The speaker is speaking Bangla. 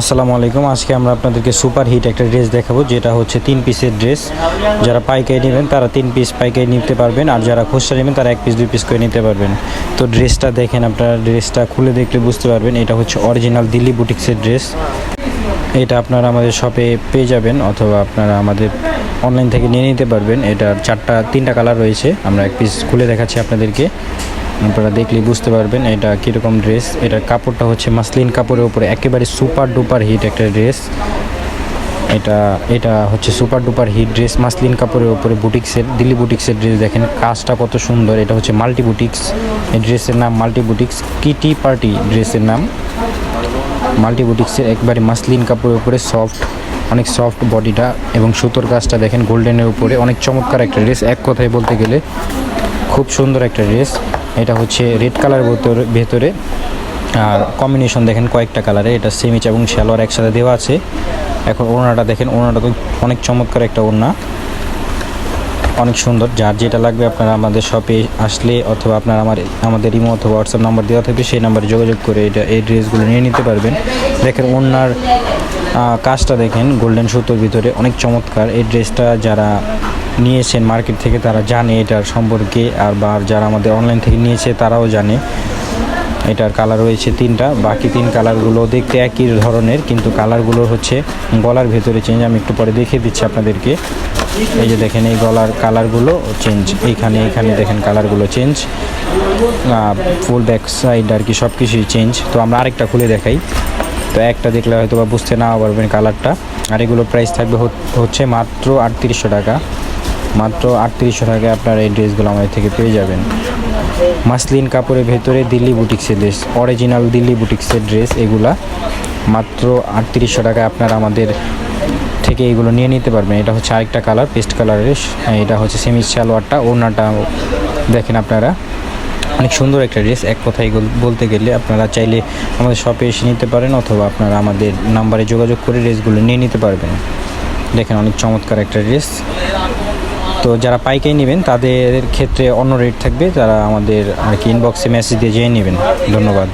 আসসালামু আলাইকুম। আজকে আমরা আপনাদেরকে সুপার হিট একটা ড্রেস দেখাবো, যেটা হচ্ছে 3 পিসের ড্রেস। যারা পাইকারি নেবেন তারা 3 পিস পাইকারি নিতে পারবেন, আর যারা খুচরা নেবেন তারা 1 পিস 2 পিস করে নিতে পারবেন। তো ড্রেসটা দেখেন, আপনারা ড্রেসটা খুলে দেখলে বুঝতে পারবেন এটা হচ্ছে অরিজিনাল দিল্লি বুটিক্সের ড্রেস। এটা আপনারা আমাদের শপে পেয়ে যাবেন, অথবা আপনারা আমাদের অনলাইন থেকে নিয়ে নিতে পারবেন। এটার 3টা কালার রয়েছে। আমরা 1 পিস খুলে দেখাচ্ছি আপনাদেরকে, আপনারা দেখলে বুঝতে পারবেন এটা কীরকম ড্রেস। এটার কাপড়টা হচ্ছে মাসলিন কাপড়ের উপরে একেবারে সুপার ডুপার হিট একটা ড্রেস। এটা হচ্ছে super duper hit dress, muslin কাপড়ের উপরে বুটিক্সের, দিল্লি বুটিক্সের ড্রেস। দেখেন কাজটা কত সুন্দর। এটা হচ্ছে মাল্টি বুটিক্স, এই ড্রেসের নাম মাল্টি বুটিক্স। কিটি পার্টি ড্রেসের নাম মাল্টি বুটিক্সের। একবারে মাসলিন কাপড়ের উপরে সফট, অনেক সফট বডিটা, এবং সুতোর কাজটা দেখেন গোল্ডেনের উপরে। অনেক চমৎকার একটা ড্রেস, এক কথায় বলতে গেলে খুব সুন্দর একটা ড্রেস। এটা হচ্ছে রেড কালার ভেতরে, আর কম্বিনেশন দেখেন কয়েকটা কালারে। এটা সেমিচ এবং সালোয়ার একসাথে দেওয়া আছে। এখন ওড়নাটা দেখেন, ওড়নাটা তো অনেক চমৎকার একটা ওড়না, অনেক সুন্দর। যার যেটা লাগবে আপনারা আমাদের শপে আসলে, অথবা আপনারা আমাদের ইমো অথবা হোয়াটসঅ্যাপ নাম্বার দেওয়া থাকবে, সেই নাম্বারে যোগাযোগ করে এই ড্রেসগুলো নিয়ে নিতে পারবেন। দেখেন ওড়নার কাজটা দেখেন গোল্ডেন সুতোর ভিতরে, অনেক চমৎকার। এই ড্রেসটা যারা নিয়েছেন মার্কেট থেকে তারা জানে এটার সম্পর্কে, আর যারা আমাদের অনলাইন থেকে নিয়েছে তারাও জানে। এটার কালার রয়েছে 3টা, বাকি 3 কালারগুলো দেখতে একই ধরনের, কিন্তু কালারগুলো হচ্ছে গলার ভেতরে চেঞ্জ। আমি একটু পরে দেখিয়ে দিচ্ছি আপনাদেরকে। এই যে দেখেন, এই গলার কালারগুলো চেঞ্জ, এখানে দেখেন কালারগুলো চেঞ্জ, ফুল ব্যাক সাইড আর কি সব কিছুই চেঞ্জ। তো আমরা আরেকটা খুলে দেখাই। তো একটা দেখলে হয়তো বা বুঝতে না পারবেন কালারটা। আর এগুলো প্রাইস থাকবে হচ্ছে মাত্র 3800 টাকা। মাত্র 3800 টাকায় আপনারা এই ড্রেসগুলো আমাদের থেকে পেয়ে যাবেন। মাসলিন কাপড়ের ভেতরে দিল্লি বুটিক্সের ড্রেস, অরিজিনাল দিল্লি বুটিক্সের ড্রেস এগুলা। মাত্র 3800 টাকায় আপনারা আমাদের থেকে এগুলো নিয়ে নিতে পারবেন। এটা হচ্ছে আরেকটা কালার, পেস্ট কালারের। এটা হচ্ছে সেমি সালোয়ারটা, ওড়নাটা দেখেন আপনারা, অনেক সুন্দর একটা ড্রেস। এক কথায় বলতে গেলে আপনারা চাইলে আমাদের শপে এসে নিতে পারেন, অথবা আপনারা আমাদের নাম্বারে যোগাযোগ করে ড্রেসগুলো নিয়ে নিতে পারবেন। দেখেন অনেক চমৎকার একটা ড্রেস। তো যারা পাইকারি নেবেন তাদের ক্ষেত্রে অন্য রেট থাকবে, তারা আমাদের আর কি ইনবক্সে মেসেজ দিয়ে জেনে নেবেন। ধন্যবাদ।